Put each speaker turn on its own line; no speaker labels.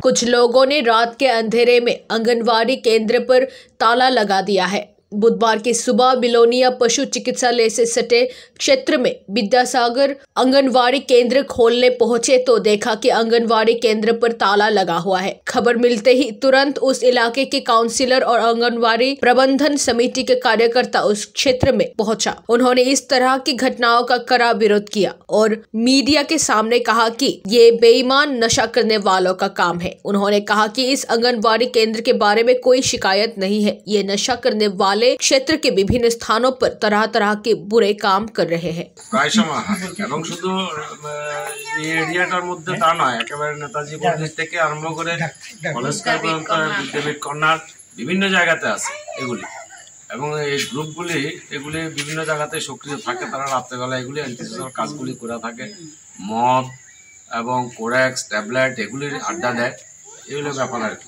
कुछ लोगों ने रात के अंधेरे में आंगनवाड़ी केंद्र पर ताला लगा दिया है। बुधवार की सुबह बिलोनिया पशु चिकित्सालय से सटे क्षेत्र में विद्यासागर आंगनवाड़ी केंद्र खोलने पहुंचे तो देखा कि आंगनवाड़ी केंद्र पर ताला लगा हुआ है। खबर मिलते ही तुरंत उस इलाके के काउंसिलर और आंगनवाड़ी प्रबंधन समिति के कार्यकर्ता उस क्षेत्र में पहुंचा। उन्होंने इस तरह की घटनाओं का कड़ा विरोध किया और मीडिया के सामने कहा कि ये बेईमान नशा करने वालों का काम है। उन्होंने कहा कि इस आंगनवाड़ी केंद्र के बारे में कोई शिकायत नहीं है। ये नशा करने वाले क्षेत्र के विभिन्न स्थानों पर तरह तरह के बुरे काम कर रहे हैं।
প্রায় সময় এবং শুধু এই এরিয়াটার মধ্যে তা নয়, একেবারে নেতাজি মন্দির থেকে আরম্ভ করে কলেজ পর্যন্ত বিদ্যাপীঠ কর্নার বিভিন্ন জায়গাতে আছে এগুলি, এবং এই গ্রুপগুলি এগুলি বিভিন্ন জায়গাতে সক্রিয় থাকে। তারা রাত্রেবেলা এগুলি অ্যান্টিসোশাল কাজগুলি করে থাকে, মদ এবং কোরেক্স ট্যাবলেট এগুলির আড্ডা দেয়, এগুলো ব্যাপার আর কি।